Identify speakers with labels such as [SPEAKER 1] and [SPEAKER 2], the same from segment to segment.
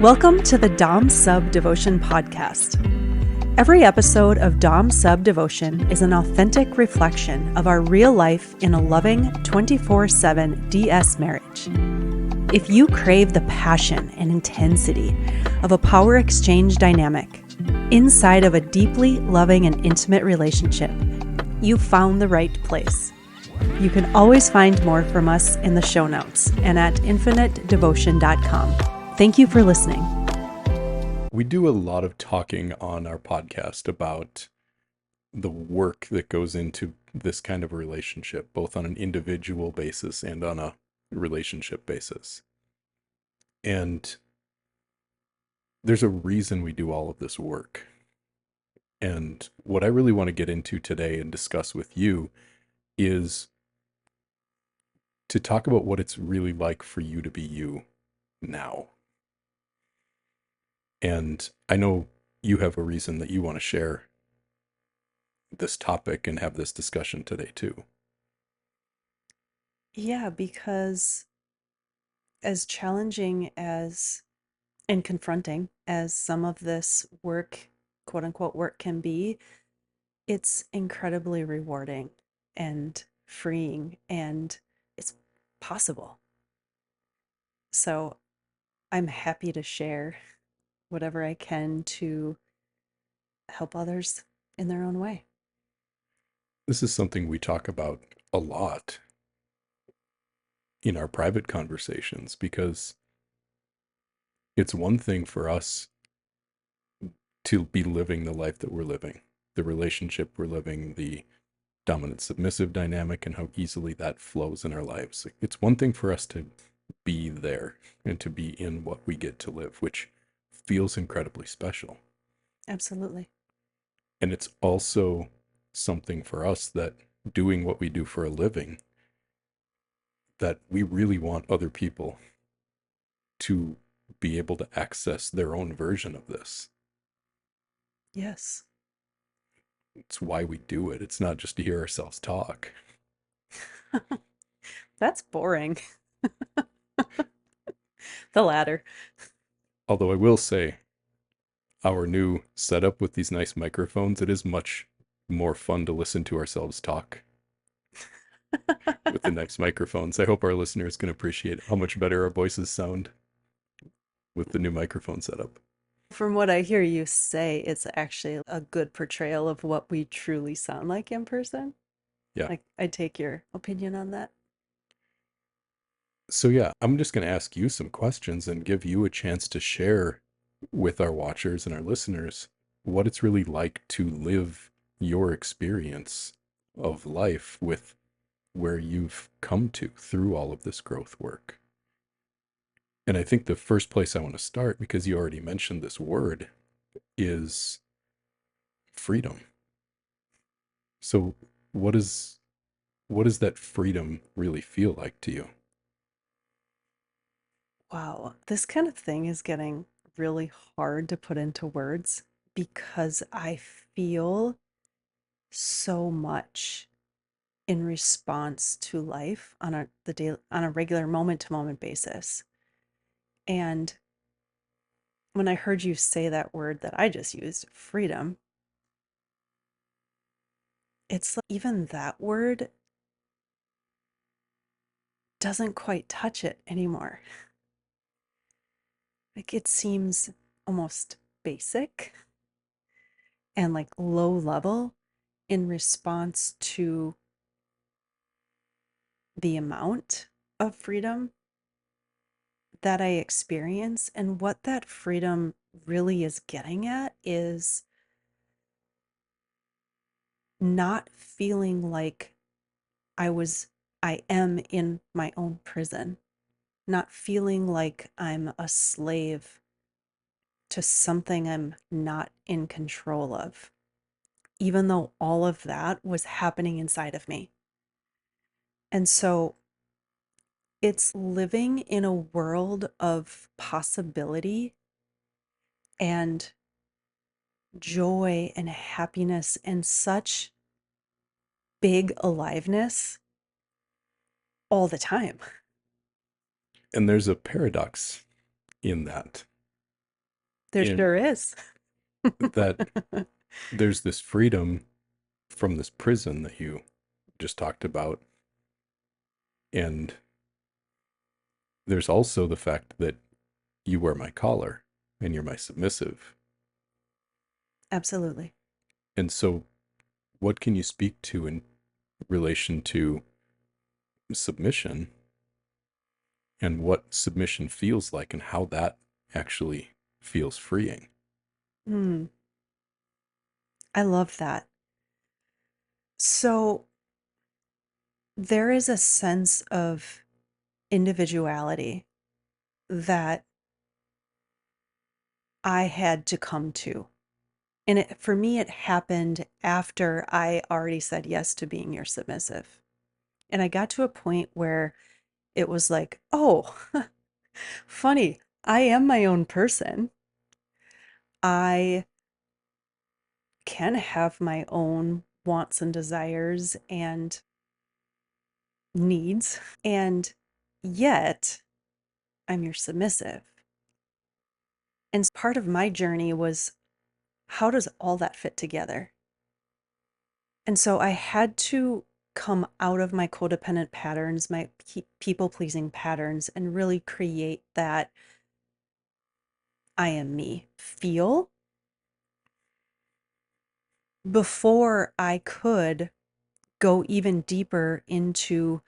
[SPEAKER 1] Welcome to the Dom Sub Devotion Podcast. Every episode of Dom Sub Devotion is an authentic reflection of our real life in a loving 24/7 DS marriage. If you crave the passion and intensity of a power exchange dynamic inside of a deeply loving and intimate relationship, you've found the right place. You can always find more from us in the show notes and at infinitedevotion.com. Thank you for listening.
[SPEAKER 2] We do a lot of talking on our podcast about the work that goes into this kind of a relationship, both on an individual basis and on a relationship basis. And there's a reason we do all of this work. And what I really want to get into today and discuss with you is to talk about what it's really like for you to be you now. And I know you have a reason that you want to share this topic and have this discussion today too.
[SPEAKER 1] Yeah, because as challenging as and confronting as some of this work, quote unquote, work can be, it's incredibly rewarding and freeing, and it's possible. So I'm happy to share whatever I can to help others in their own way.
[SPEAKER 2] This is something we talk about a lot in our private conversations because it's one thing for us to be living the life that we're living, the relationship we're living, the dominant submissive dynamic, and how easily that flows in our lives. It's one thing for us to be there and to be in what we get to live, which feels incredibly special.
[SPEAKER 1] Absolutely.
[SPEAKER 2] And it's also something for us that doing what we do for a living, that we really want other people to be able to access their own version of this.
[SPEAKER 1] Yes.
[SPEAKER 2] It's why we do it. It's not just to hear ourselves talk.
[SPEAKER 1] That's boring. The latter.
[SPEAKER 2] Although I will say, our new setup with these nice microphones, it is much more fun to listen to ourselves talk with the nice microphones. I hope our listeners can appreciate how much better our voices sound with the new microphone setup.
[SPEAKER 1] From what I hear you say, it's actually a good portrayal of what we truly sound like in person.
[SPEAKER 2] Yeah.
[SPEAKER 1] I take your opinion on that.
[SPEAKER 2] So yeah, I'm just going to ask you some questions and give you a chance to share with our watchers and our listeners what it's really like to live your experience of life with where you've come to through all of this growth work. And I think the first place I want to start, because you already mentioned this word, is freedom. So what does that freedom really feel like to you?
[SPEAKER 1] Wow, this kind of thing is getting really hard to put into words because I feel so much in response to life on a regular moment to moment basis. And when I heard you say that word that I just used, freedom, it's like even that word doesn't quite touch it anymore. Like it seems almost basic and like low level in response to the amount of freedom that I experience. And what that freedom really is getting at is not feeling like I am in my own prison, not feeling like I'm a slave to something I'm not in control of, even though all of that was happening inside of me. And so it's living in a world of possibility and joy and happiness and such big aliveness all the time.
[SPEAKER 2] And there's a paradox in that.
[SPEAKER 1] There
[SPEAKER 2] And
[SPEAKER 1] sure is.
[SPEAKER 2] that there's this freedom from this prison that you just talked about. And there's also the fact that you wear my collar and you're my submissive.
[SPEAKER 1] Absolutely.
[SPEAKER 2] And so, what can you speak to in relation to submission and what submission feels like and how that actually feels freeing?
[SPEAKER 1] Mm, I love that. So there is a sense of individuality that I had to come to. And for me, it happened after I already said yes to being your submissive. And I got to a point where it was like, oh, funny, I am my own person. I can have my own wants and desires and needs. And yet, I'm your submissive. And part of my journey was, how does all that fit together? And so I had to come out of my codependent patterns, my people pleasing patterns, and really create that I am me feel before I could go even deeper into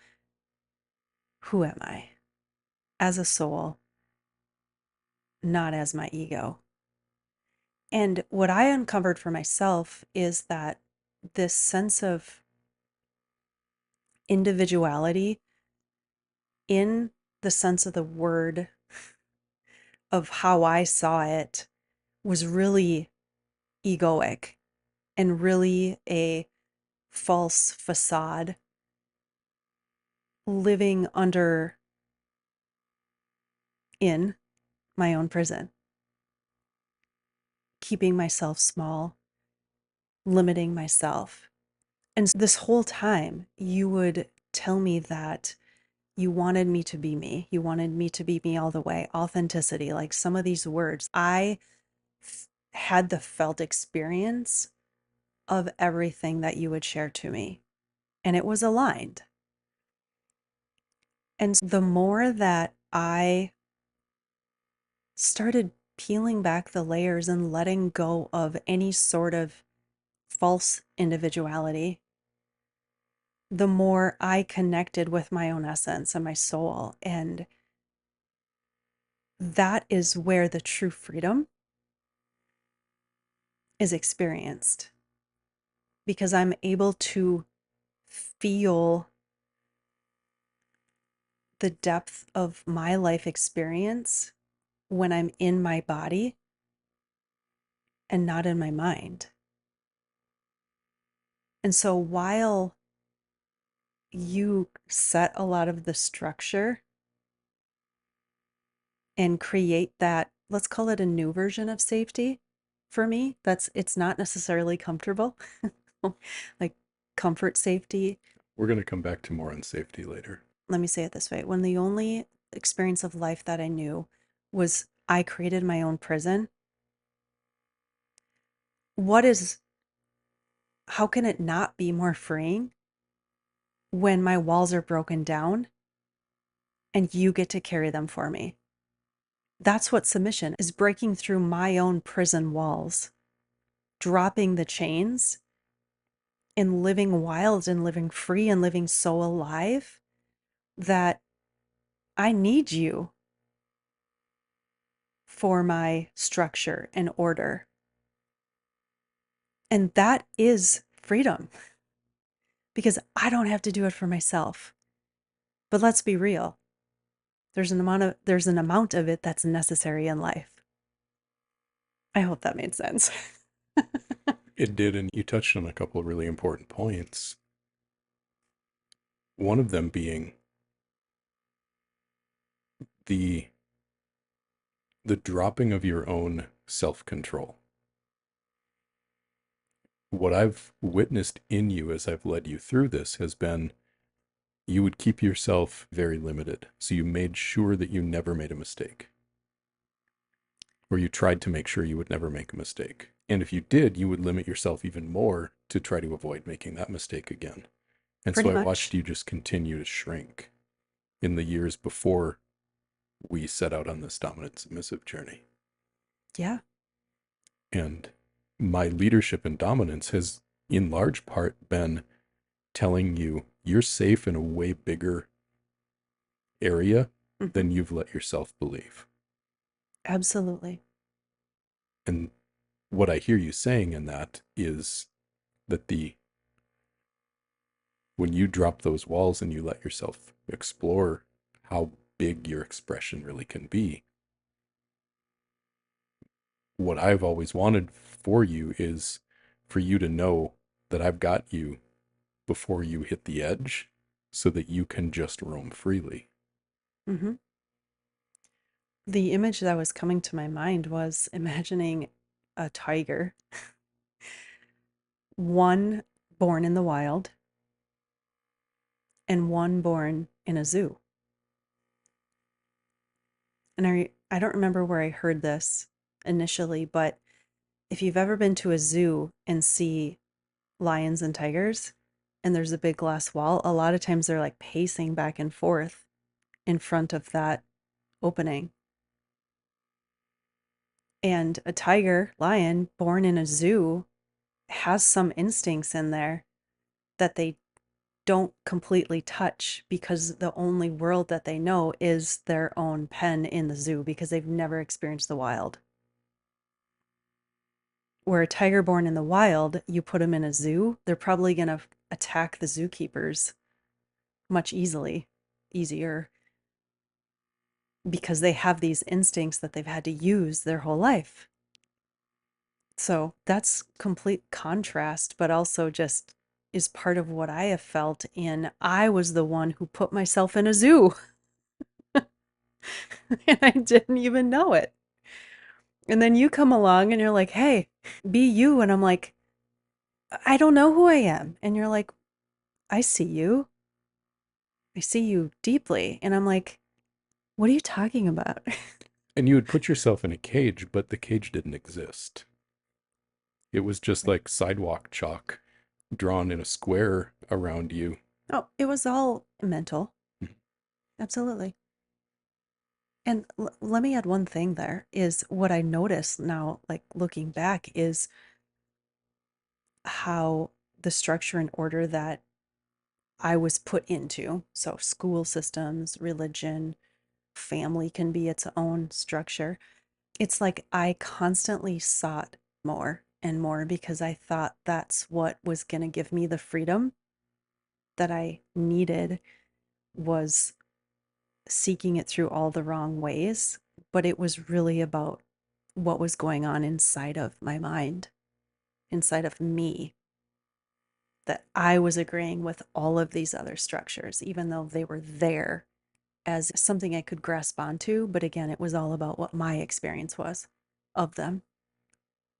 [SPEAKER 1] who am I as a soul, not as my ego. And what I uncovered for myself is that this sense of individuality in the sense of the word of how I saw it was really egoic and really a false facade living in my own prison, keeping myself small, limiting myself. And this whole time, you would tell me that you wanted me to be me. You wanted me to be me all the way. Authenticity, like some of these words. I had the felt experience of everything that you would share to me, and it was aligned. And the more that I started peeling back the layers and letting go of any sort of false individuality, the more I connected with my own essence and my soul. And that is where the true freedom is experienced, because I'm able to feel the depth of my life experience when I'm in my body and not in my mind. And so while you set a lot of the structure and create that, let's call it a new version of safety for me, it's not necessarily comfortable, like comfort safety.
[SPEAKER 2] We're going to come back to more on safety later.
[SPEAKER 1] Let me say it this way. When the only experience of life that I knew was I created my own prison, what is, how can it not be more freeing when my walls are broken down and you get to carry them for me? That's what submission is, breaking through my own prison walls, dropping the chains and living wild and living free and living so alive that I need you for my structure and order. And that is freedom, because I don't have to do it for myself. But let's be real. There's an amount of it that's necessary in life. I hope that made sense.
[SPEAKER 2] It did, and you touched on a couple of really important points. One of them being the the dropping of your own self-control. What I've witnessed in you as I've led you through this has been you would keep yourself very limited. So you made sure that you never made a mistake. or you tried to make sure you would never make a mistake. And if you did, you would limit yourself even more to try to avoid making that mistake again. And so
[SPEAKER 1] Pretty
[SPEAKER 2] I watched
[SPEAKER 1] much.
[SPEAKER 2] you just continue to shrink in the years before we set out on this dominant submissive journey.
[SPEAKER 1] Yeah.
[SPEAKER 2] And my leadership and dominance has, in large part, been telling you you're safe in a way bigger area
[SPEAKER 1] Hmm.
[SPEAKER 2] than you've let yourself believe.
[SPEAKER 1] Absolutely.
[SPEAKER 2] And what I hear you saying in that is that when you drop those walls and you let yourself explore how big your expression really can be, what I've always wanted for you is for you to know that I've got you before you hit the edge so that you can just roam freely.
[SPEAKER 1] Hmm. The image that was coming to my mind was imagining a tiger, one born in the wild and one born in a zoo. And I don't remember where I heard this initially, but if you've ever been to a zoo and see lions and tigers and there's a big glass wall, a lot of times they're like pacing back and forth in front of that opening. And a tiger, lion born in a zoo has some instincts in there that they don't completely touch because the only world that they know is their own pen in the zoo because they've never experienced the wild. Where a tiger born in the wild, you put them in a zoo, they're probably going to attack the zookeepers much easier, because they have these instincts that they've had to use their whole life. So that's complete contrast, but also just is part of what I have felt in I was the one who put myself in a zoo and I didn't even know it. And then you come along and you're like, "Hey, be you." And I'm like, "I don't know who I am." And you're like, "I see you. I see you deeply." And I'm like, "What are you talking about?"
[SPEAKER 2] And you would put yourself in a cage, but the cage didn't exist. It was just
[SPEAKER 1] Right.
[SPEAKER 2] like sidewalk chalk drawn in a square around you.
[SPEAKER 1] Oh, it was all mental. Absolutely. And let me add one thing there is what I notice now, like looking back, is how the structure and order that I was put into, so school systems, religion, family can be its own structure. It's like I constantly sought more and more because I thought that's what was going to give me the freedom that I needed, was seeking it through all the wrong ways. But it was really about what was going on inside of my mind, inside of me, that I was agreeing with all of these other structures, even though they were there as something I could grasp onto. But again, it was all about what my experience was of them.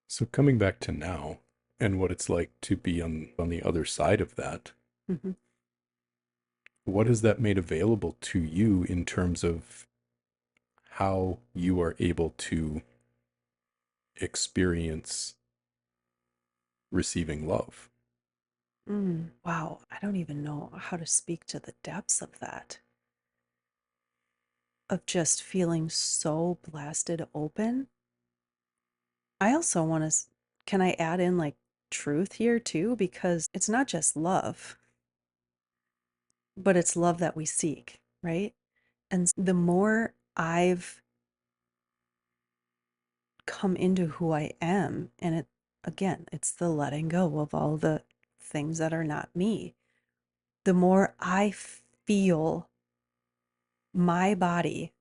[SPEAKER 2] So coming back to now and what it's like to be on the other side of that,
[SPEAKER 1] Hmm.
[SPEAKER 2] what has that made available to you in terms of how you are able to experience receiving love?
[SPEAKER 1] Wow, I don't even know how to speak to the depths of that, of just feeling so blasted open. I also want to, can I add in like truth here too? Because it's not just love, but it's love that we seek, right? And the more I've come into who I am, and it, again, it's the letting go of all the things that are not me, the more I feel my body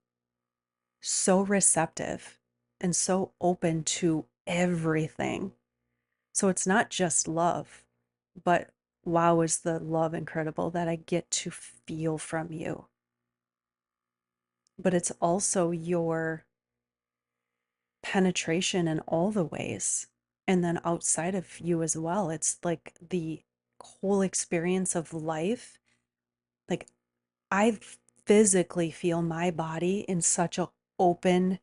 [SPEAKER 1] so receptive and so open to everything. So it's not just love, but wow, is the love incredible that I get to feel from you. But it's also your penetration in all the ways. And then outside of you as well, it's like the whole experience of life. Like I physically feel my body in such a open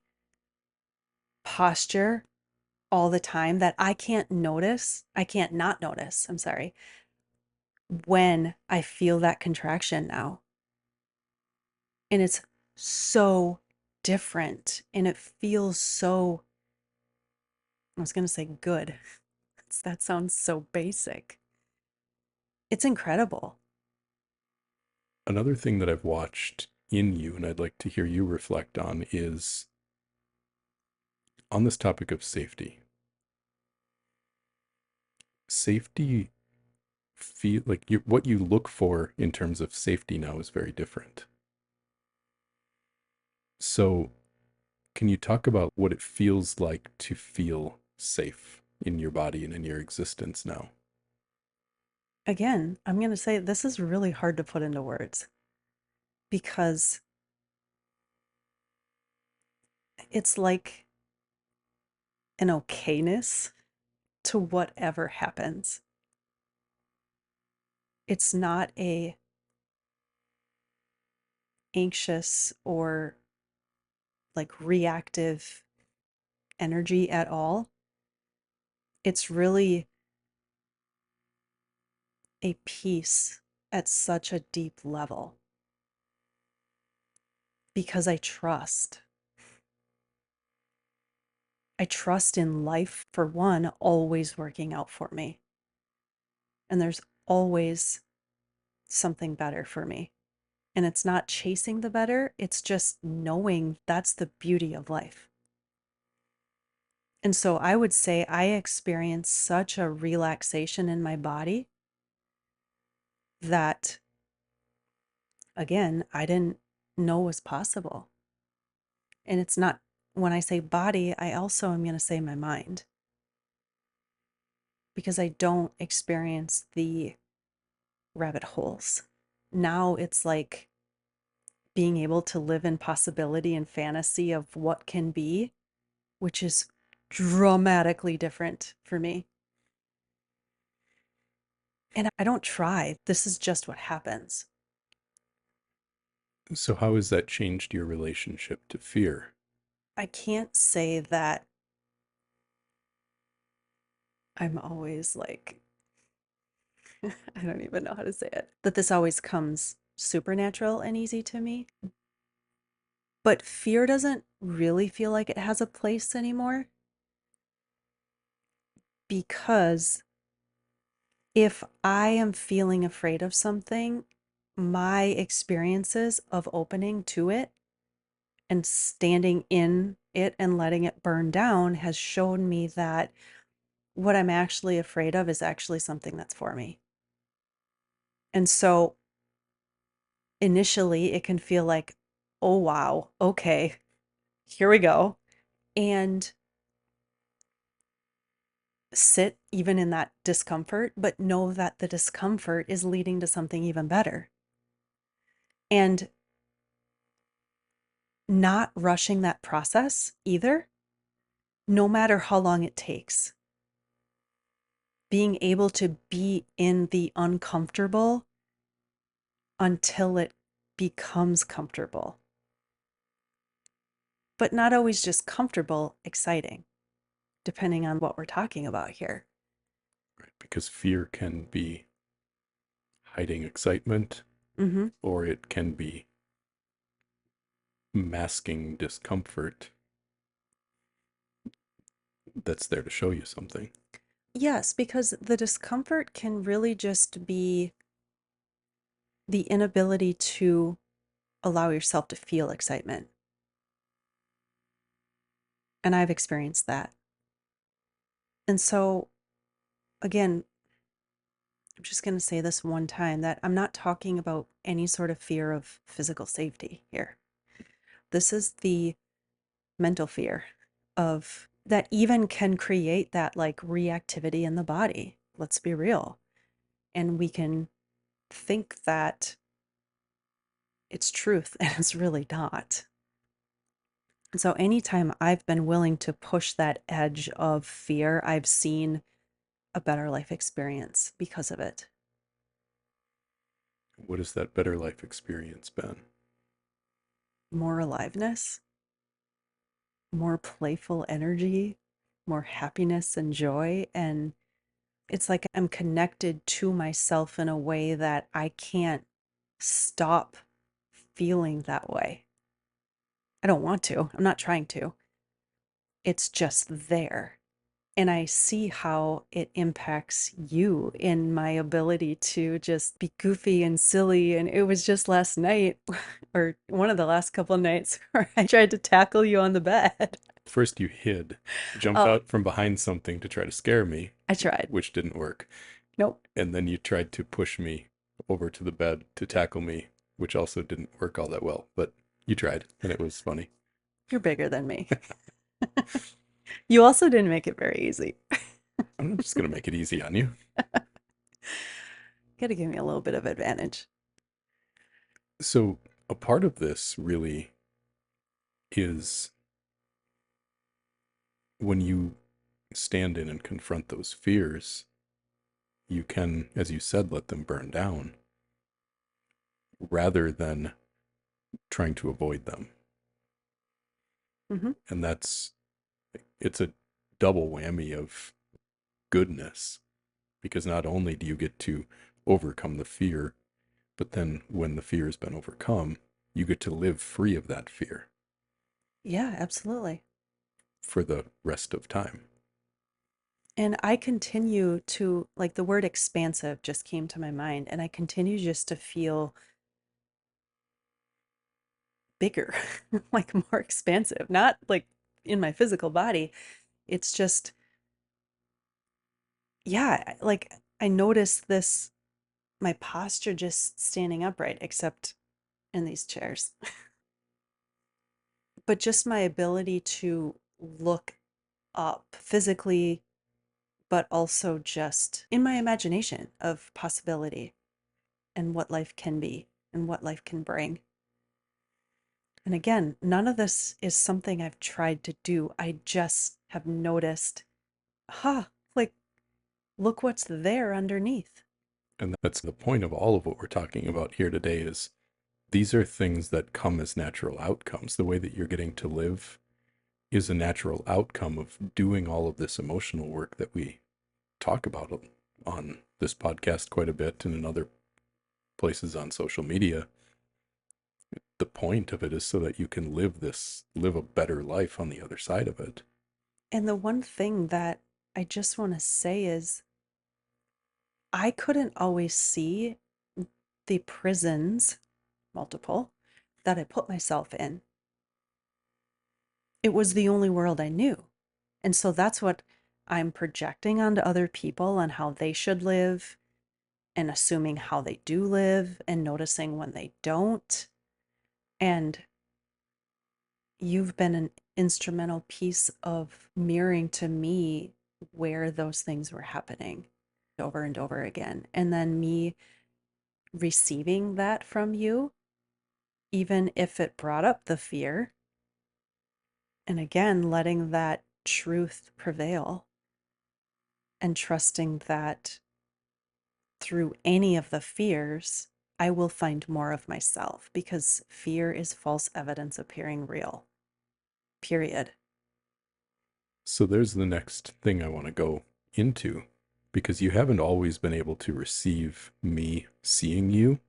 [SPEAKER 1] posture all the time that I can't notice. I can't not notice, I'm sorry, when I feel that contraction now. And it's so different and it feels so, I was going to say good. That sounds so basic. It's incredible.
[SPEAKER 2] Another thing that I've watched in you, and I'd like to hear you reflect on, is on this topic of safety. Safety feel like what you look for in terms of safety now is very different. So, can you talk about what it feels like to feel safe in your body and in your existence now?
[SPEAKER 1] Again, I'm going to say this is really hard to put into words because it's like an okayness to whatever happens. It's not a anxious or like reactive energy at all. It's really a peace at such a deep level because I trust. I trust in life, for one, always working out for me. And there's always something better for me. And it's not chasing the better, it's just knowing that's the beauty of life. And so I would say I experienced such a relaxation in my body that, again, I didn't know was possible. And it's not, when I say body, I also am going to say my mind because I don't experience the rabbit holes. Now it's like being able to live in possibility and fantasy of what can be, which is dramatically different for me. And I don't try. This is just what happens.
[SPEAKER 2] So, how has that changed your relationship to fear?
[SPEAKER 1] I can't say that I'm always like, I don't even know how to say it, that this always comes supernatural and easy to me. But fear doesn't really feel like it has a place anymore because if I am feeling afraid of something, my experiences of opening to it and standing in it and letting it burn down has shown me that what I'm actually afraid of is actually something that's for me. And so initially it can feel like, oh, wow, okay, here we go. And sit even in that discomfort, but know that the discomfort is leading to something even better. And not rushing that process either, no matter how long it takes. Being able to be in the uncomfortable until it becomes comfortable. But not always just comfortable, exciting, depending on what we're talking about here.
[SPEAKER 2] Right? Because fear can be hiding excitement,
[SPEAKER 1] Mm-hmm.
[SPEAKER 2] or it can be masking discomfort that's there to show you something.
[SPEAKER 1] Yes, because the discomfort can really just be the inability to allow yourself to feel excitement. And I've experienced that. And so, again, I'm just going to say this one time that I'm not talking about any sort of fear of physical safety here. This is the mental fear of that even can create that like reactivity in the body. Let's be real. And we can think that it's truth and it's really not. And so anytime I've been willing to push that edge of fear, I've seen a better life experience because of it.
[SPEAKER 2] What has that better life experience been?
[SPEAKER 1] More aliveness, more playful energy, more happiness and joy. And it's like I'm connected to myself in a way that I can't stop feeling that way. I don't want to. I'm not trying to. It's just there. And I see how it impacts you in my ability to just be goofy and silly. And it was just last night, or one of the last couple of nights, where I tried to tackle you on the bed.
[SPEAKER 2] First, you hid, jumped
[SPEAKER 1] Oh,
[SPEAKER 2] out from behind something to try to scare me,
[SPEAKER 1] I tried.
[SPEAKER 2] which didn't work.
[SPEAKER 1] Nope.
[SPEAKER 2] And then you tried to push me over to the bed to tackle me, which also didn't work all that well, but you tried, and it was funny.
[SPEAKER 1] You're bigger than me. You also didn't make it very easy.
[SPEAKER 2] I'm not just going to make it easy on you.
[SPEAKER 1] Got to give me a little bit of advantage.
[SPEAKER 2] So, a part of this really is when you stand in and confront those fears, you can, as you said, let them burn down rather than trying to avoid them.
[SPEAKER 1] Mm-hmm.
[SPEAKER 2] And it's a double whammy of goodness because not only do you get to overcome the fear, but then when the fear has been overcome, you get to live free of that fear
[SPEAKER 1] Yeah, absolutely.
[SPEAKER 2] for the rest of time.
[SPEAKER 1] And I continue to, like, the word expansive just came to my mind, and I continue just to feel bigger, like more expansive, not like in my physical body. It's just, yeah, like I noticed this, my posture just standing upright, except in these chairs, but just my ability to look up physically, but also just in my imagination of possibility and what life can be and what life can bring. And again, none of this is something I've tried to do. I just have noticed, like, look what's there underneath.
[SPEAKER 2] And that's the point of all of what we're talking about here today is these are things that come as natural outcomes. The way that you're getting to live is a natural outcome of doing all of this emotional work that we talk about on this podcast quite a bit and in other places on social media. The point of it is so that you can live a better life on the other side of it.
[SPEAKER 1] And the one thing that I just want to say is I couldn't always see the prisons, multiple, that I put myself in. It was the only world I knew. And so that's what I'm projecting onto other people and how they should live and assuming how they do live and noticing when they don't. And you've been an instrumental piece of mirroring to me where those things were happening over and over again. And then me receiving that from you, even if it brought up the fear. And again, letting that truth prevail and trusting that through any of the fears, I will find more of myself because fear is false evidence appearing real. Period.
[SPEAKER 2] So there's the next thing I want to go into because you haven't always been able to receive me seeing you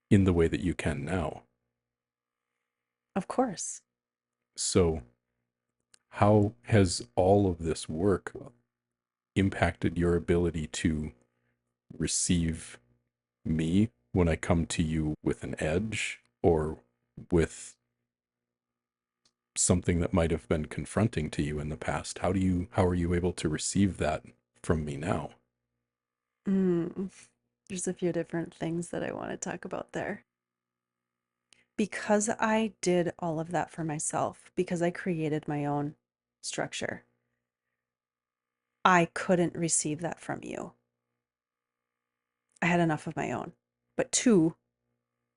[SPEAKER 2] in the way that you can now.
[SPEAKER 1] Of course.
[SPEAKER 2] So, how has all of this work impacted your ability to receive me when I come to you with an edge or with something that might have been confronting to you in the past? How are you able to receive that from me now?
[SPEAKER 1] Mm, there's a few different things that I want to talk about there. Because I did all of that for myself, because I created my own structure, I couldn't receive that from you. I had enough of my own. But two,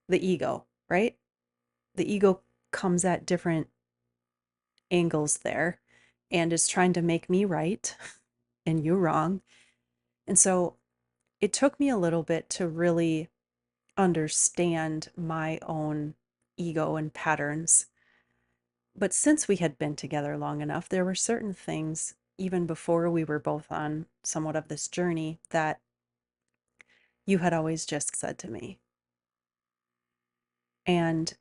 [SPEAKER 1] the ego, right? The ego comes at different angles there and is trying to make me right and you wrong. And so it took me a little bit to really understand my own ego and patterns. But since we had been together long enough, there were certain things, even before we were both on somewhat of this journey, that you had always just said to me. And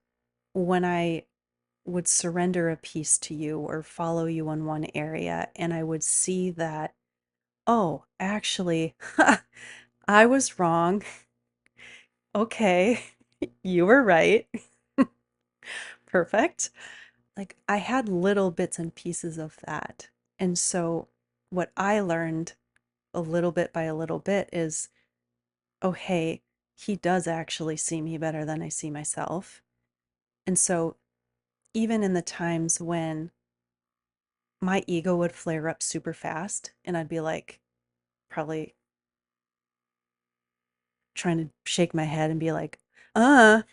[SPEAKER 1] when I would surrender a piece to you or follow you in one area, and I would see that, oh, actually, I was wrong. Okay, you were right. Perfect. Like I had little bits and pieces of that. And so what I learned a little bit by a little bit is, oh, hey, he does actually see me better than I see myself. And so even in the times when my ego would flare up super fast and I'd be like, probably trying to shake my head and be like, uh,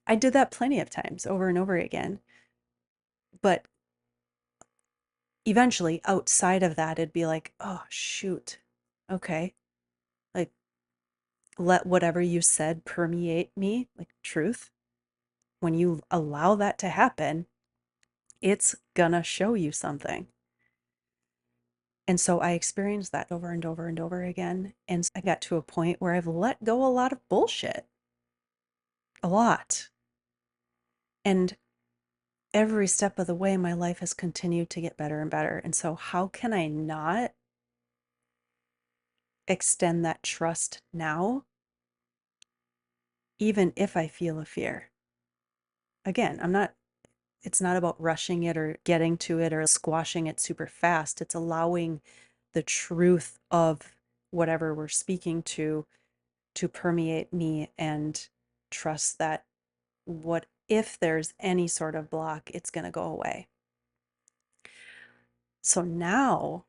[SPEAKER 1] I did that plenty of times over and over again. But eventually, outside of that, it'd be like, oh, shoot. Okay. Like, let whatever you said permeate me, like truth. When you allow that to happen, it's gonna show you something. And so I experienced that over and over and over again. And I got to a point where I've let go a lot of bullshit. A lot. And every step of the way, my life has continued to get better and better. And so, how can I not extend that trust now, even if I feel a fear? Again, it's not about rushing it or getting to it or squashing it super fast. It's allowing the truth of whatever we're speaking to permeate me and trust that what if there's any sort of block, it's going to go away. So now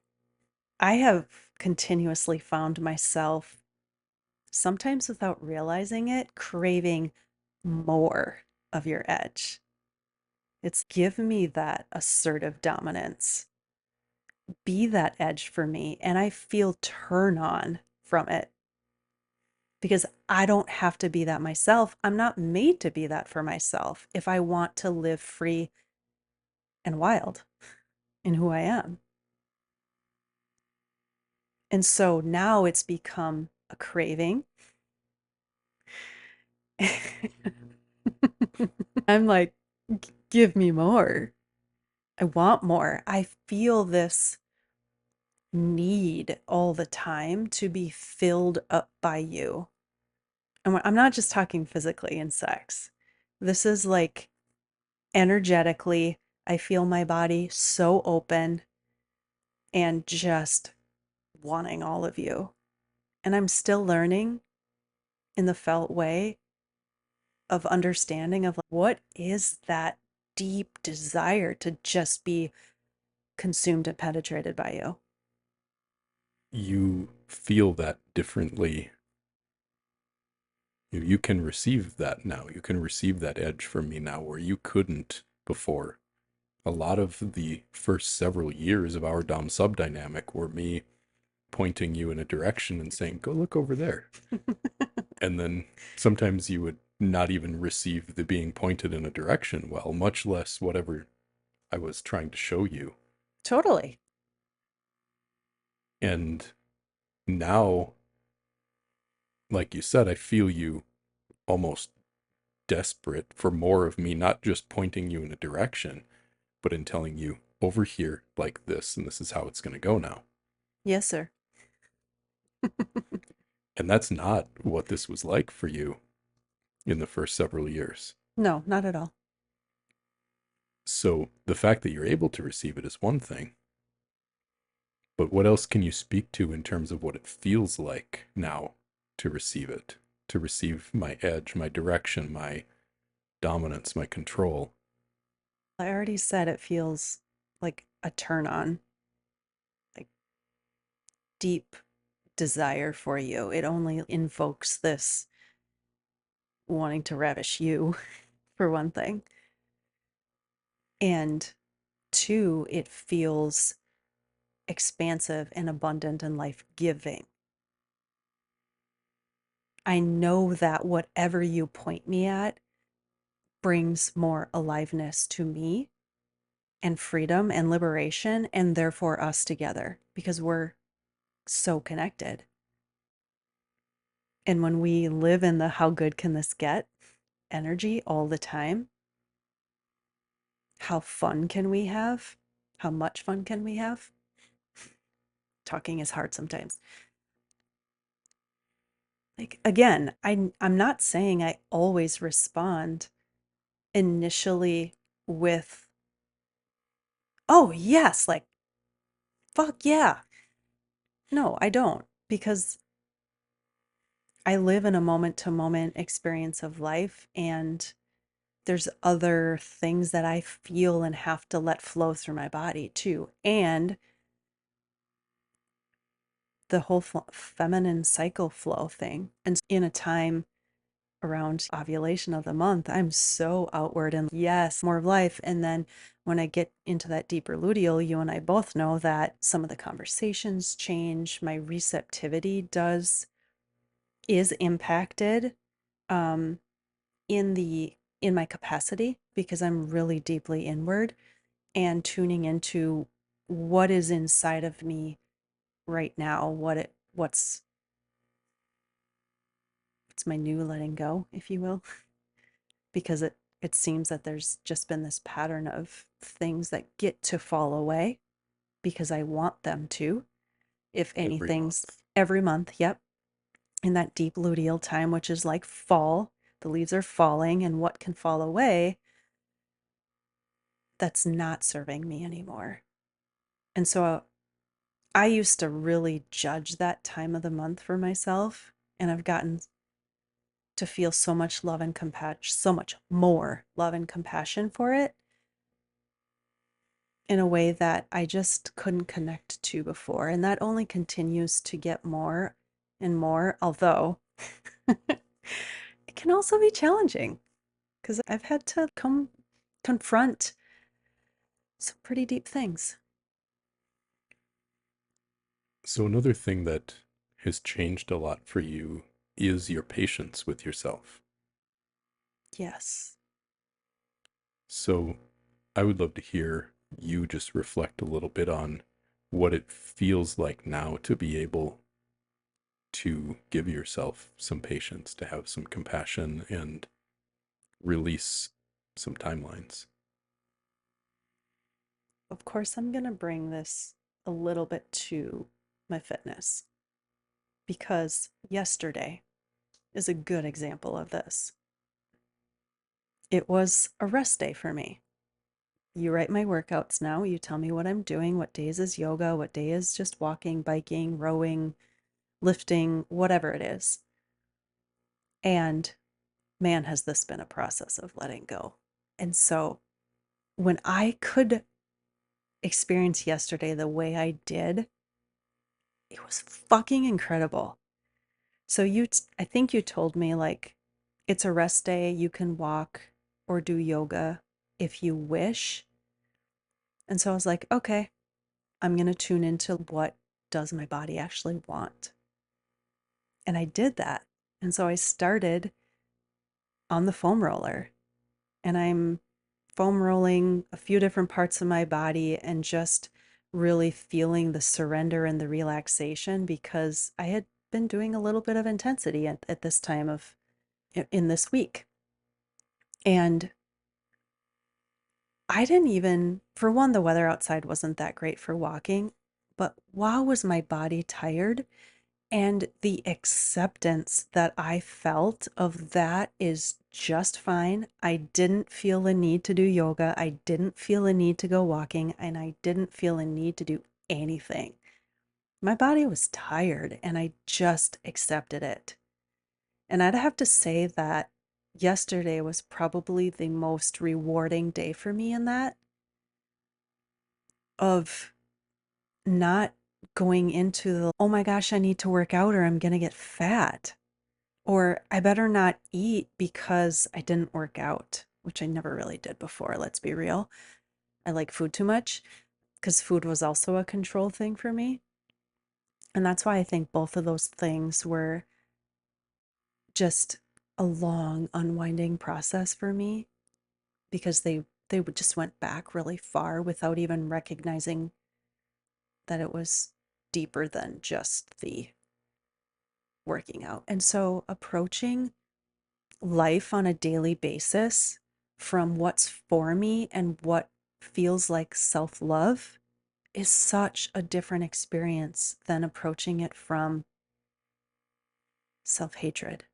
[SPEAKER 1] I have continuously found myself, sometimes without realizing it, craving more of your edge. It's give me that assertive dominance. Be that edge for me. And I feel turn on from it because I don't have to be that myself. I'm not made to be that for myself if I want to live free and wild in who I am. And so now it's become a craving. I'm like, give me more. I want more. I feel this need all the time to be filled up by you. And I'm not just talking physically in sex. This is like energetically, I feel my body so open and just wanting all of you. And I'm still learning in the felt way of understanding of like, what is that deep desire to just be consumed and penetrated by you.
[SPEAKER 2] You feel that differently. You can receive that now. You can receive that edge from me now where you couldn't before. A lot of the first several years of our Dom sub dynamic were me pointing you in a direction and saying, go look over there. And then sometimes you would not even receive the being pointed in a direction well, much less whatever I was trying to show you.
[SPEAKER 1] Totally.
[SPEAKER 2] And now, like you said, I feel you almost desperate for more of me, not just pointing you in a direction, but in telling you over here like this, and this is how it's going to go now.
[SPEAKER 1] Yes, sir.
[SPEAKER 2] And that's not what this was like for you in the first several years.
[SPEAKER 1] No, not at all.
[SPEAKER 2] So the fact that you're able to receive it is one thing, but what else can you speak to in terms of what it feels like now to receive it, to receive my edge, my direction, my dominance, my control?
[SPEAKER 1] I already said it feels like a turn on, like deep desire for you. It only invokes this wanting to ravish you, for one thing. And two, it feels expansive and abundant and life giving. I know that whatever you point me at brings more aliveness to me and freedom and liberation, and therefore us together, because we're so connected. And when we live in the how good can this get energy all the time, how fun can we have? How much fun can we have? Talking is hard sometimes. Like, again, I'm not saying I always respond initially with, oh, yes, like, fuck yeah. No, I don't, because I live in a moment to moment experience of life, and there's other things that I feel and have to let flow through my body too. And the whole feminine cycle flow thing. And in a time around ovulation of the month, I'm so outward and yes, more of life. And then when I get into that deeper luteal, you and I both know that some of the conversations change, my receptivity is impacted um in my capacity, because I'm really deeply inward and tuning into what is inside of me right now, what's my new letting go, if you will, because it seems that there's just been this pattern of things that get to fall away because I want them to. If
[SPEAKER 2] Every
[SPEAKER 1] anything's
[SPEAKER 2] month.
[SPEAKER 1] every month, yep, in that deep luteal time, which is like fall, the leaves are falling, and what can fall away that's not serving me anymore. And so I used to really judge that time of the month for myself, and I've gotten to feel so much love and compassion, so much more love and compassion for it in a way that I just couldn't connect to before. And that only continues to get more and more, although it can also be challenging because I've had to confront some pretty deep things.
[SPEAKER 2] So, another thing that has changed a lot for you is your patience with yourself.
[SPEAKER 1] Yes.
[SPEAKER 2] So, I would love to hear you just reflect a little bit on what it feels like now to be able to give yourself some patience, to have some compassion, and release some timelines.
[SPEAKER 1] Of course, I'm going to bring this a little bit to my fitness because yesterday is a good example of this. It was a rest day for me. You write my workouts now. You tell me what I'm doing, what days is yoga, what day is just walking, biking, rowing, lifting, whatever it is. And man, has this been a process of letting go. And so when I could experience yesterday the way I did, it was fucking incredible. So I think you told me like it's a rest day, you can walk or do yoga if you wish. And so I was like, okay, I'm going to tune into what does my body actually want. And I did that. And so I started on the foam roller, and I'm foam rolling a few different parts of my body and just really feeling the surrender and the relaxation, because I had been doing a little bit of intensity at this time of in this week. And I didn't even, for one, the weather outside wasn't that great for walking, but wow, was my body tired. And the acceptance that I felt of that is just fine. I didn't feel a need to do yoga. I didn't feel a need to go walking, and I didn't feel a need to do anything. My body was tired, and I just accepted it. And I'd have to say that yesterday was probably the most rewarding day for me in that, of not going into the, oh my gosh, I need to work out or I'm going to get fat. Or I better not eat because I didn't work out, which I never really did before, let's be real. I like food too much because food was also a control thing for me. And that's why I think both of those things were just a long, unwinding process for me, because they just went back really far without even recognizing that it was deeper than just the working out. And so approaching life on a daily basis from what's for me and what feels like self-love is such a different experience than approaching it from self-hatred.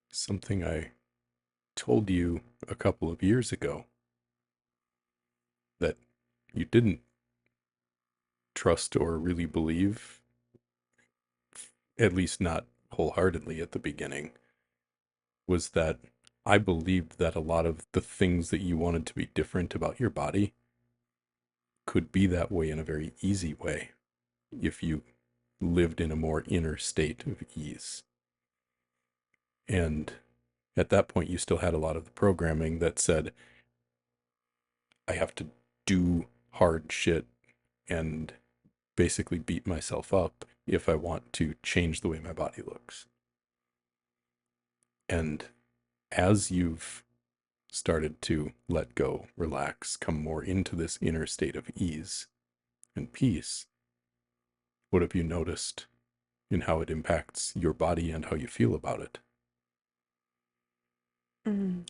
[SPEAKER 2] Something I told you a couple of years ago that you didn't trust or really believe, at least not wholeheartedly at the beginning, was that I believed that a lot of the things that you wanted to be different about your body could be that way in a very easy way if you lived in a more inner state of ease. And at that point, you still had a lot of the programming that said, I have to do hard shit and basically beat myself up if I want to change the way my body looks. And as you've started to let go, relax, come more into this inner state of ease and peace, what have you noticed in how it impacts your body and how you feel about it?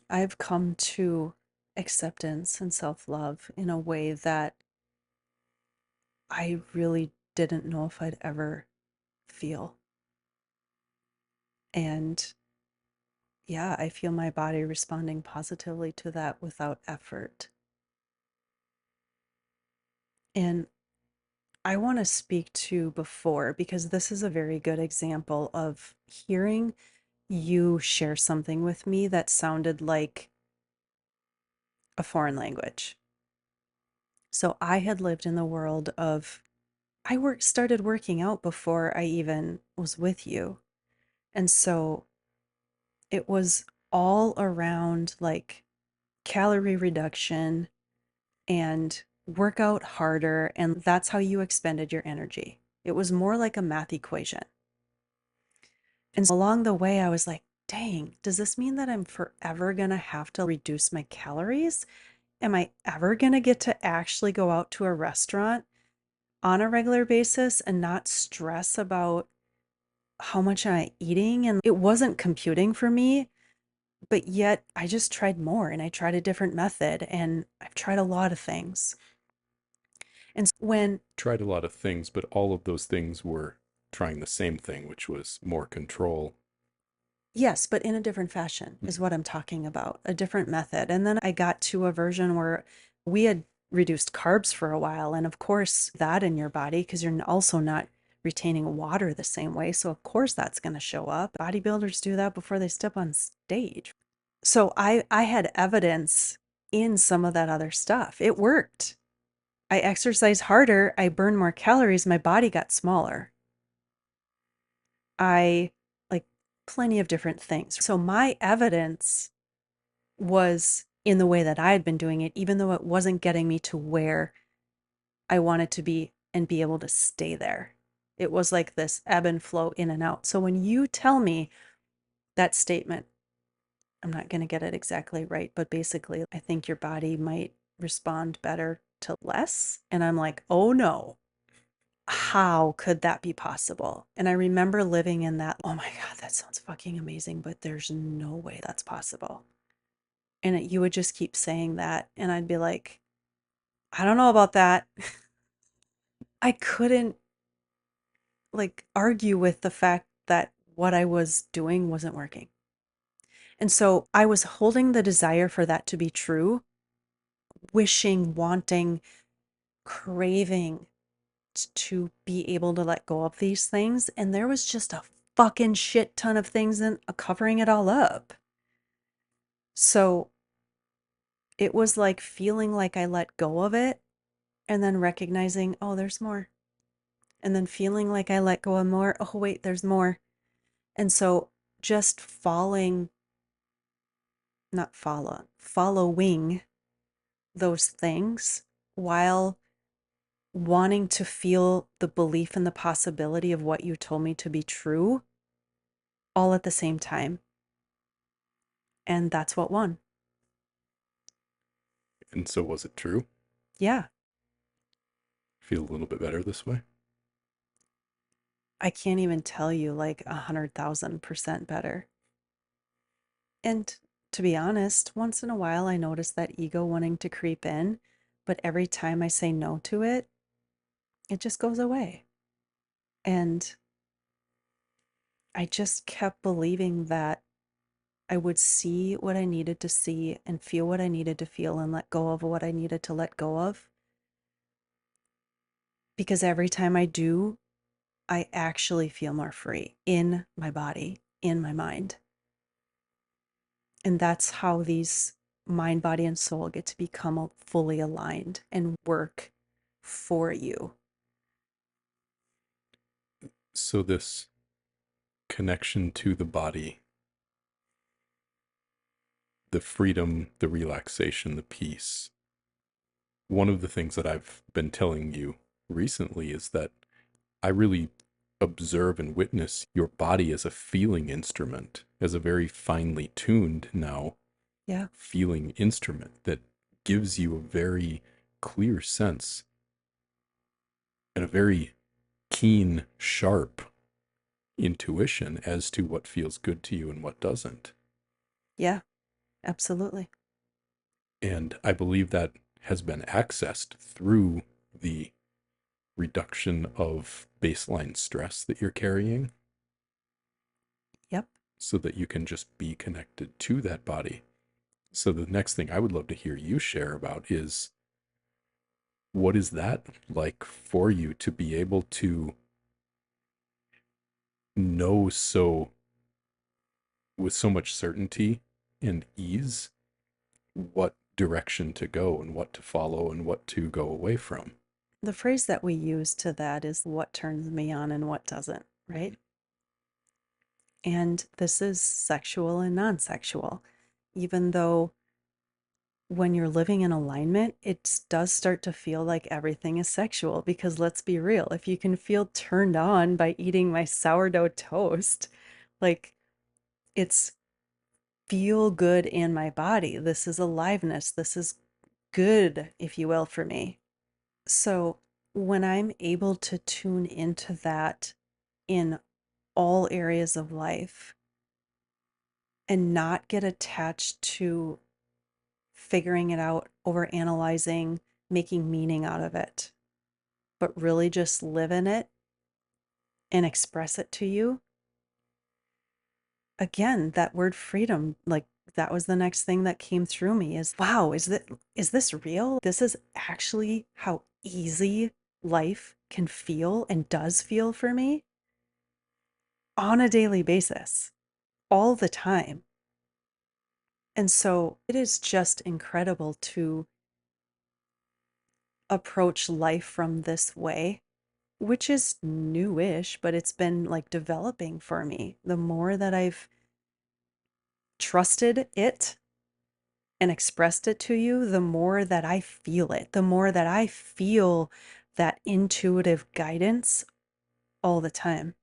[SPEAKER 1] I've come to acceptance and self-love in a way that I really didn't know if I'd ever feel. And yeah, I feel my body responding positively to that without effort. And I want to speak to before, because this is a very good example of hearing you share something with me that sounded like a foreign language. So I had lived in the world of, started working out before I even was with you. And so it was all around like calorie reduction and work out harder. And that's how you expended your energy. It was more like a math equation. And along the way, I was like, dang, does this mean that I'm forever going to have to reduce my calories? Am I ever going to get to actually go out to a restaurant on a regular basis and not stress about how much am I eating? And it wasn't computing for me, but yet I just tried more and I tried a different method and I've tried a lot of things. And when
[SPEAKER 2] Tried a lot of things, but all of those things were trying the same thing, which was more control.
[SPEAKER 1] yes, but in a different fashion is what I'm talking about, a different method. And then I got to a version where we had reduced carbs for a while. And of course, that in your body, because you're also not retaining water the same way. So, of course, that's going to show up. Bodybuilders do that before they step on stage. So, I had evidence in some of that other stuff. It worked. I exercised harder. I burned more calories. My body got smaller. I like plenty of different things. So my evidence was in the way that I had been doing it, even though it wasn't getting me to where I wanted to be and be able to stay there. It was like this ebb and flow in and out. So when you tell me that statement, I'm not going to get it exactly right, but basically, I think your body might respond better to less. And I'm like, oh no, how could that be possible? And I remember living in that, oh my God, that sounds fucking amazing, but there's no way that's possible. And you would just keep saying that. And I'd be like, I don't know about that. I couldn't like argue with the fact that what I was doing wasn't working. And so I was holding the desire for that to be true, wishing, wanting, craving to be able to let go of these things. And there was just a fucking shit ton of things in covering it all up. So it was like feeling like I let go of it and then recognizing, oh, there's more. And then feeling like I let go of more. Oh, wait, there's more. And so just following those things while wanting to feel the belief and the possibility of what you told me to be true all at the same time. And that's what won.
[SPEAKER 2] And so was it true?
[SPEAKER 1] Yeah,
[SPEAKER 2] Feel a little bit better this way?
[SPEAKER 1] I can't even tell you like 100,000% better. And to be honest, once in a while I notice that ego wanting to creep in, but every time I say no to it, it just goes away. And I just kept believing that I would see what I needed to see and feel what I needed to feel and let go of what I needed to let go of. Because every time I do, I actually feel more free in my body, in my mind. And that's how these mind, body, and soul get to become fully aligned and work for you.
[SPEAKER 2] So, this connection to the body, the freedom, the relaxation, the peace. One of the things that I've been telling you recently is that I really observe and witness your body as a feeling instrument, as a very finely tuned now
[SPEAKER 1] Yeah.
[SPEAKER 2] feeling instrument that gives you a very clear sense and a very keen, sharp intuition as to what feels good to you and what doesn't.
[SPEAKER 1] Yeah. Absolutely.
[SPEAKER 2] And I believe that has been accessed through the reduction of baseline stress that you're carrying
[SPEAKER 1] Yep.
[SPEAKER 2] so that you can just be connected to that body. So the next thing I would love to hear you share about is what is that like for you to be able to know so with so much certainty and ease what direction to go and what to follow and what to go away from.
[SPEAKER 1] The phrase that we use to that is what turns me on and what doesn't, right? And this is sexual and non sexual, even though when you're living in alignment, it does start to feel like everything is sexual because let's be real, if you can feel turned on by eating my sourdough toast, like it's feel good in my body. This is aliveness. This is good, if you will, for me. So when I'm able to tune into that in all areas of life and not get attached to figuring it out, over analyzing, making meaning out of it, but really just live in it and express it to you. Again, that word freedom, like that was the next thing that came through me is wow, is this real? This is actually how easy life can feel and does feel for me on a daily basis, all the time. And so it is just incredible to approach life from this way, which is newish, but it's been like developing for me. The more that I've trusted it and expressed it to you, the more that I feel it, the more that I feel that intuitive guidance all the time.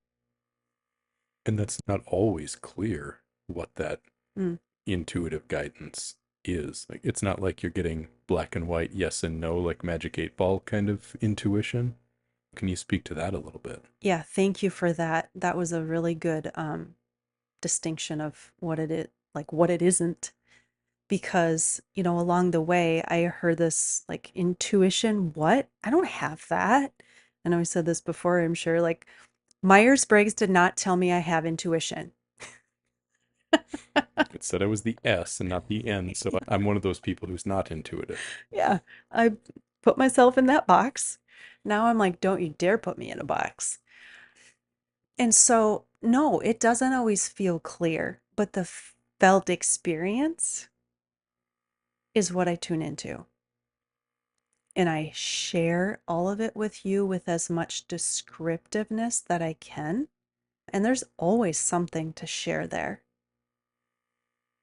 [SPEAKER 2] And that's not always clear what that
[SPEAKER 1] Mm.
[SPEAKER 2] intuitive guidance is. Like it's not like you're getting black and white, yes and no, like Magic 8 Ball kind of intuition. Can you speak to that a little bit?
[SPEAKER 1] Yeah, thank you for that. That was a really good distinction of what it is, like what it isn't. Because, along the way, I heard this like intuition. What? I don't have that. I know I said this before, I'm sure. Like, Myers-Briggs did not tell me I have intuition.
[SPEAKER 2] It said I was the S and not the N, so I'm one of those people who's not intuitive.
[SPEAKER 1] Yeah, I put myself in that box. Now I'm like, don't you dare put me in a box. And so, no, it doesn't always feel clear, but the felt experience is what I tune into. And I share all of it with you with as much descriptiveness that I can. And there's always something to share there.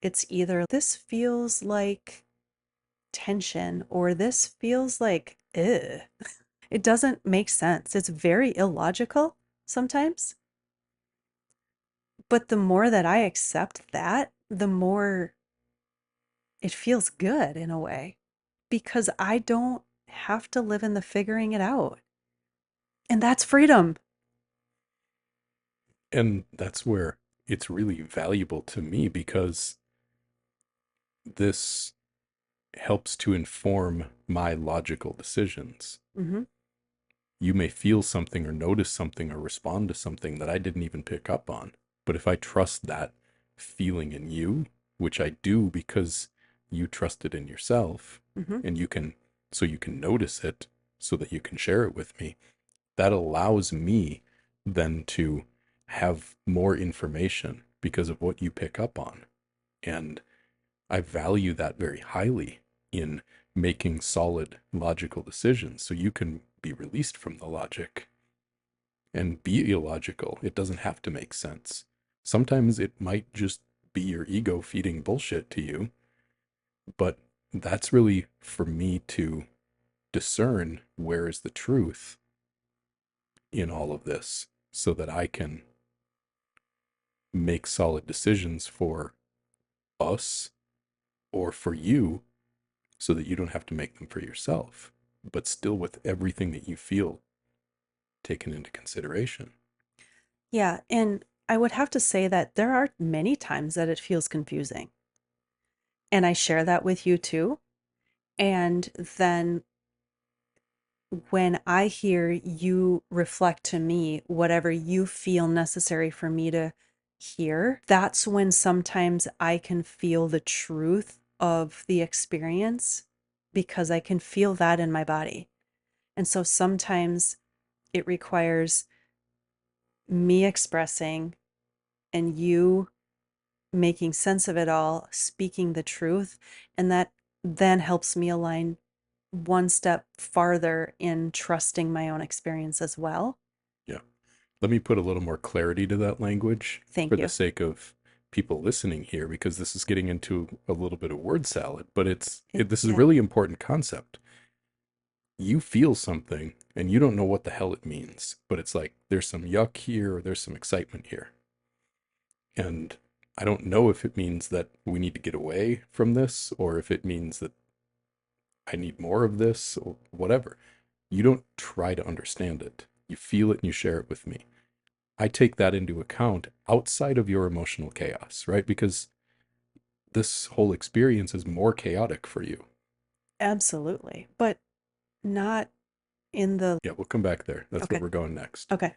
[SPEAKER 1] It's either this feels like tension or this feels like, ugh. It doesn't make sense. It's very illogical sometimes. But the more that I accept that, the more it feels good in a way. because I don't have to live in the figuring it out. And that's freedom.
[SPEAKER 2] And that's where it's really valuable to me, because this helps to inform my logical decisions.
[SPEAKER 1] Mm-hmm.
[SPEAKER 2] You may feel something or notice something or respond to something that I didn't even pick up on. But if I trust that feeling in you, which I do because you trust it in yourself,
[SPEAKER 1] Mm-hmm.
[SPEAKER 2] and you can notice it so that you can share it with me, that allows me then to have more information because of what you pick up on. And I value that very highly in making solid logical decisions, so you can be released from the logic and be illogical. It doesn't have to make sense. Sometimes it might just be your ego feeding bullshit to you, but that's really for me to discern where is the truth in all of this, so that I can make solid decisions for us or for you, so that you don't have to make them for yourself, but still with everything that you feel taken into consideration.
[SPEAKER 1] Yeah. And I would have to say that there are many times that it feels confusing. And I share that with you too. And then when I hear you reflect to me whatever you feel necessary for me to hear, that's when sometimes I can feel the truth of the experience because I can feel that in my body. And so sometimes it requires me expressing and you making sense of it all, speaking the truth, and that then helps me align one step farther in trusting my own experience as well.
[SPEAKER 2] Yeah. Let me put a little more clarity to that language
[SPEAKER 1] Thank
[SPEAKER 2] for the
[SPEAKER 1] you.
[SPEAKER 2] sake of people listening here, because this is getting into a little bit of word salad, but this is a
[SPEAKER 1] Yeah,
[SPEAKER 2] really important concept. You feel something and you don't know what the hell it means, but it's like there's some yuck here or there's some excitement here. And I don't know if it means that we need to get away from this, or if it means that I need more of this, or whatever. You don't try to understand it. You feel it and you share it with me. I take that into account outside of your emotional chaos, right? Because this whole experience is more chaotic for you.
[SPEAKER 1] absolutely. But not in the.
[SPEAKER 2] Yeah, we'll come back there. That's where
[SPEAKER 1] Okay.
[SPEAKER 2] we're going next.
[SPEAKER 1] Okay.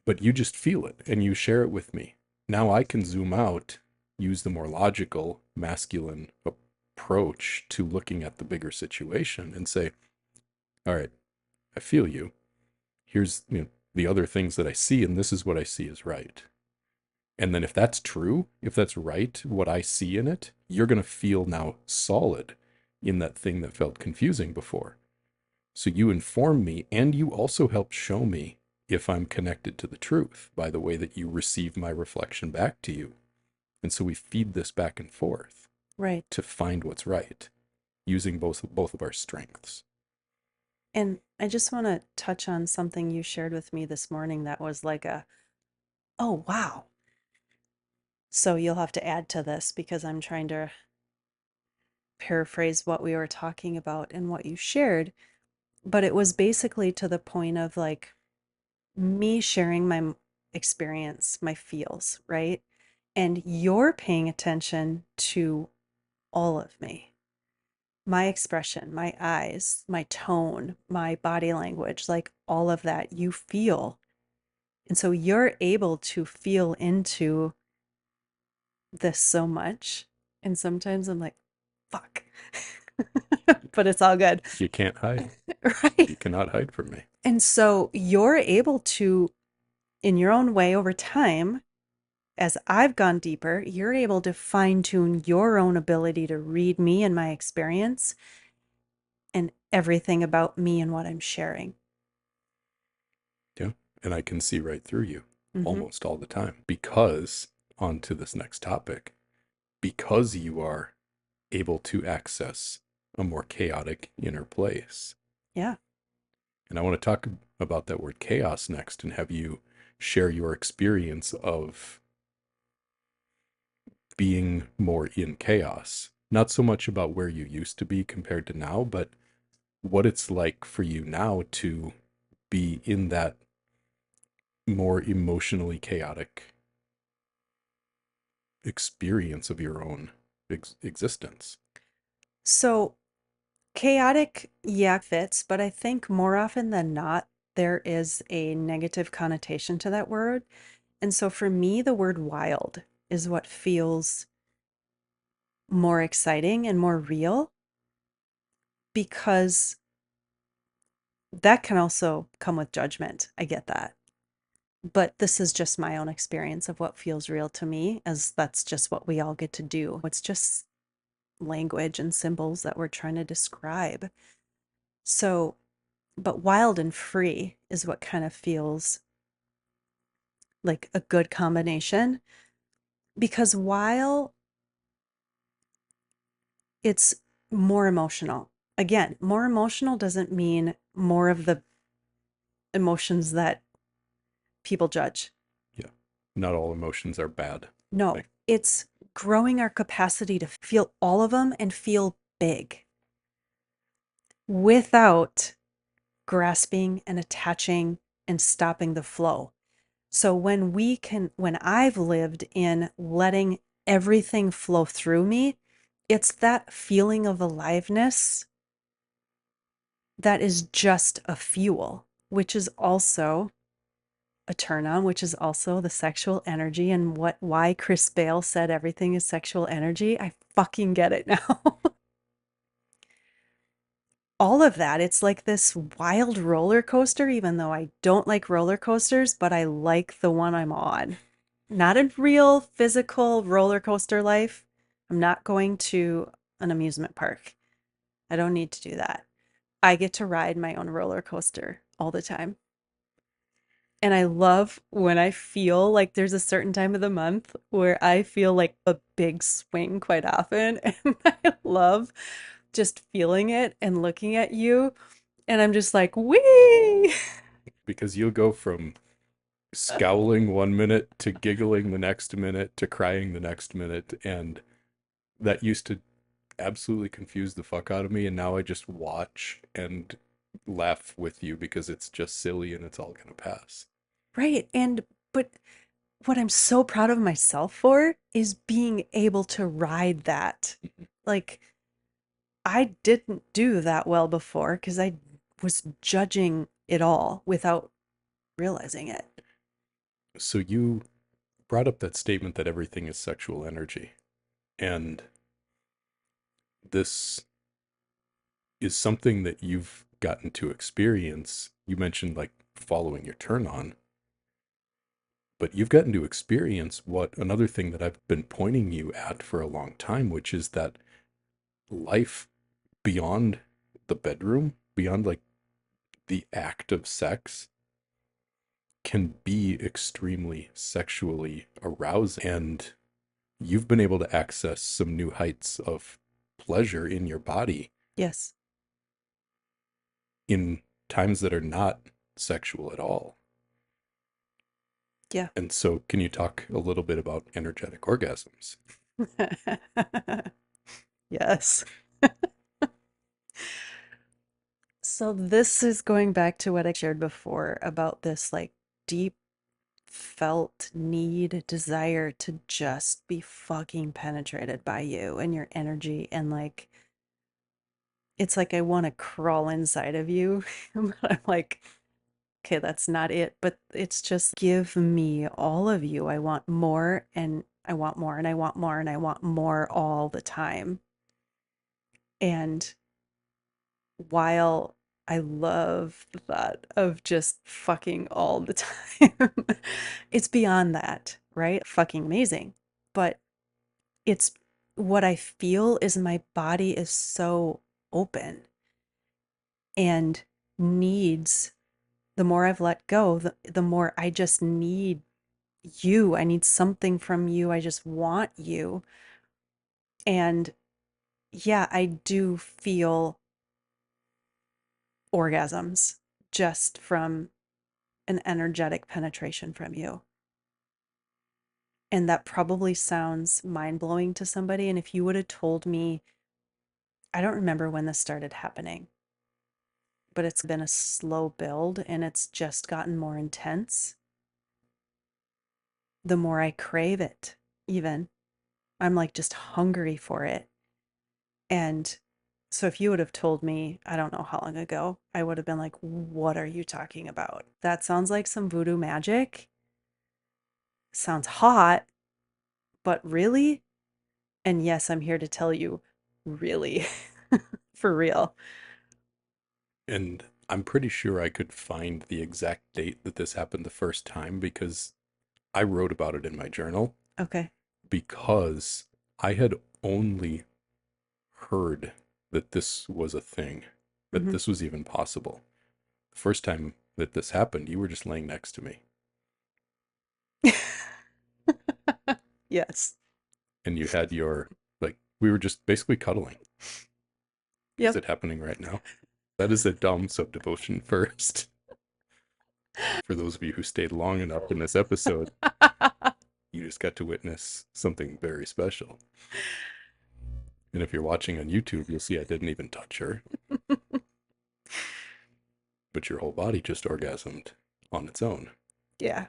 [SPEAKER 2] But you just feel it and you share it with me. Now I can zoom out, use the more logical, masculine approach to looking at the bigger situation and say, all right, I feel you. Here's, the other things that I see, and this is what I see is right. And then if that's true, if that's right, what I see in it, you're going to feel now solid in that thing that felt confusing before. So you inform me, and you also help show me if I'm connected to the truth by the way that you receive my reflection back to you. And so we feed this back and forth
[SPEAKER 1] Right.
[SPEAKER 2] to find what's right, using both of our strengths.
[SPEAKER 1] And I just want to touch on something you shared with me this morning that was like oh, wow. So you'll have to add to this because I'm trying to paraphrase what we were talking about and what you shared. But it was basically to the point of like me sharing my experience, my feels, right? And you're paying attention to all of me, my expression, my eyes, my tone, my body language, like all of that you feel. And so you're able to feel into this so much. And sometimes I'm like, fuck. But it's all good.
[SPEAKER 2] You can't hide.
[SPEAKER 1] Right.
[SPEAKER 2] You cannot hide from me.
[SPEAKER 1] And so you're able to, in your own way over time, as I've gone deeper, you're able to fine tune your own ability to read me and my experience and everything about me and what I'm sharing.
[SPEAKER 2] Yeah. And I can see right through you
[SPEAKER 1] Mm-hmm.
[SPEAKER 2] almost all the time, because, on to this next topic, because you are able to access a more chaotic inner place.
[SPEAKER 1] Yeah.
[SPEAKER 2] And I want to talk about that word chaos next and have you share your experience of being more in chaos Not so much about where you used to be compared to now, but what it's like for you now to be in that more emotionally chaotic experience of your own existence.
[SPEAKER 1] So chaotic, yeah, fits, but I think more often than not, there is a negative connotation to that word. And so for me, the word wild is what feels more exciting and more real because that can also come with judgment. I get that. But this is just my own experience of what feels real to me, as that's just what we all get to do. It's just language and symbols that we're trying to describe. So, but wild and free is what kind of feels like a good combination because while it's more emotional, again, more emotional doesn't mean more of the emotions that people judge.
[SPEAKER 2] Yeah. Not all emotions are bad.
[SPEAKER 1] No,
[SPEAKER 2] Like,
[SPEAKER 1] it's growing our capacity to feel all of them and feel big without grasping and attaching and stopping the flow. So when I've lived in letting everything flow through me, it's that feeling of aliveness that is just a fuel, which is also a turn on, which is also the sexual energy and why Chris Bale said everything is sexual energy. I fucking get it now. All of that, it's like this wild roller coaster, even though I don't like roller coasters, but I like the one I'm on. Not a real physical roller coaster life. I'm not going to an amusement park. I don't need to do that. I get to ride my own roller coaster all the time. And I love when I feel like there's a certain time of the month where I feel like a big swing quite often. And I love just feeling it and looking at you. And I'm just like, wee!
[SPEAKER 2] because you'll go from scowling 1 minute to giggling the next minute to crying the next minute. And that used to absolutely confuse the fuck out of me. And now I just watch and laugh with you because it's just silly and it's all going to pass.
[SPEAKER 1] Right. But what I'm so proud of myself for is being able to ride that. Like, I didn't do that well before because I was judging it all without realizing it.
[SPEAKER 2] So you brought up that statement that everything is sexual energy. And this is something that you've gotten to experience. You mentioned like following your turn on, but you've gotten to experience what another thing that I've been pointing you at for a long time, which is that life beyond the bedroom, beyond like the act of sex, can be extremely sexually arousing. And you've been able to access some new heights of pleasure in your body
[SPEAKER 1] Yes.
[SPEAKER 2] in times that are not sexual at all.
[SPEAKER 1] Yeah.
[SPEAKER 2] And so, can you talk a little bit about energetic orgasms?
[SPEAKER 1] Yes. So this is going back to what I shared before about this like deep felt need, desire to just be fucking penetrated by you and your energy. And like, it's like I want to crawl inside of you. But I'm like, okay, that's not it. But it's just give me all of you. I want more and I want more and I want more and I want more all the time. And while I love the thought of just fucking all the time, it's beyond that, right? Fucking amazing. But it's what I feel is my body is so open and needs, the more I've let go, the more I just need you. I need something from you. I just want you. And yeah, I do feel orgasms just from an energetic penetration from you. And that probably sounds mind blowing to somebody. And if you would have told me, I don't remember when this started happening, but it's been a slow build and it's just gotten more intense, the more I crave it, even. I'm like just hungry for it. And so if you would have told me, I don't know how long ago, I would have been like, what are you talking about? That sounds like some voodoo magic. Sounds hot, but really? And yes, I'm here to tell you, really, for real.
[SPEAKER 2] And I'm pretty sure I could find the exact date that this happened the first time because I wrote about it in my journal
[SPEAKER 1] Okay.
[SPEAKER 2] because I had only heard that this was a thing, that
[SPEAKER 1] Hmm.
[SPEAKER 2] this was even possible. The first time that this happened, you were just laying next to me
[SPEAKER 1] Yes.
[SPEAKER 2] and you had your, like, we were just basically cuddling. Is
[SPEAKER 1] Yep.
[SPEAKER 2] it happening right now? That is a dumb sub devotion first. For those of you who stayed long enough in this episode, you just got to witness something very special. And if you're watching on YouTube, you'll see I didn't even touch her, but your whole body just orgasmed on its own.
[SPEAKER 1] Yeah.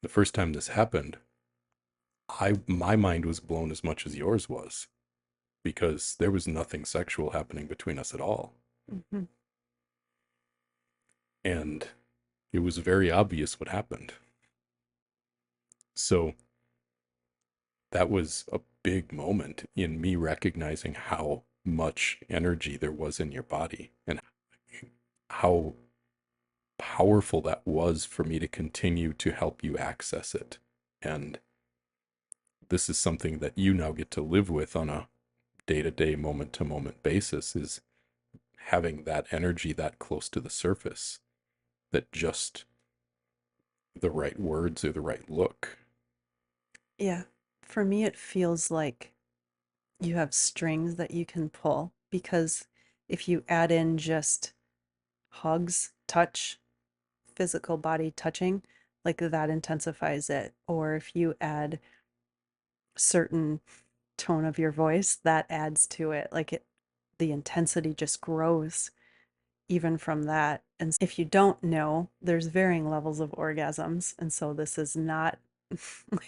[SPEAKER 2] The first time this happened, my mind was blown as much as yours was because there was nothing sexual happening between us at all.
[SPEAKER 1] Hmm.
[SPEAKER 2] And it was very obvious what happened. So that was a big moment in me recognizing how much energy there was in your body and how powerful that was for me to continue to help you access it. And this is something that you now get to live with on a day-to-day, moment-to-moment basis, is having that energy that close to the surface, that just the right words or the right look.
[SPEAKER 1] Yeah. For me, it feels like you have strings that you can pull because if you add in just hugs, touch, physical body touching, like that intensifies it. Or if you add certain tone of your voice, that adds to it. Like it, the intensity just grows even from that. And if you don't know, there's varying levels of orgasms. And so this is not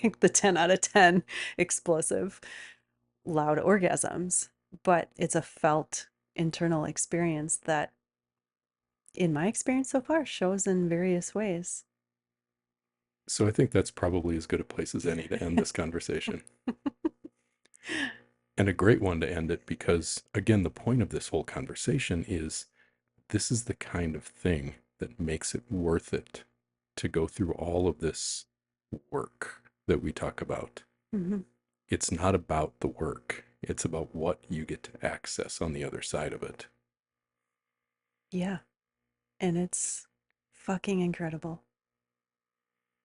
[SPEAKER 1] like the 10 out of 10 explosive, loud orgasms, but it's a felt internal experience that, in my experience so far, shows in various ways.
[SPEAKER 2] So I think that's probably as good a place as any to end this conversation. And a great one to end it because, again, the point of this whole conversation is this is the kind of thing that makes it worth it to go through all of this work that we talk about.
[SPEAKER 1] Hmm.
[SPEAKER 2] It's not about the work, it's about what you get to access on the other side of it.
[SPEAKER 1] Yeah. And it's fucking incredible.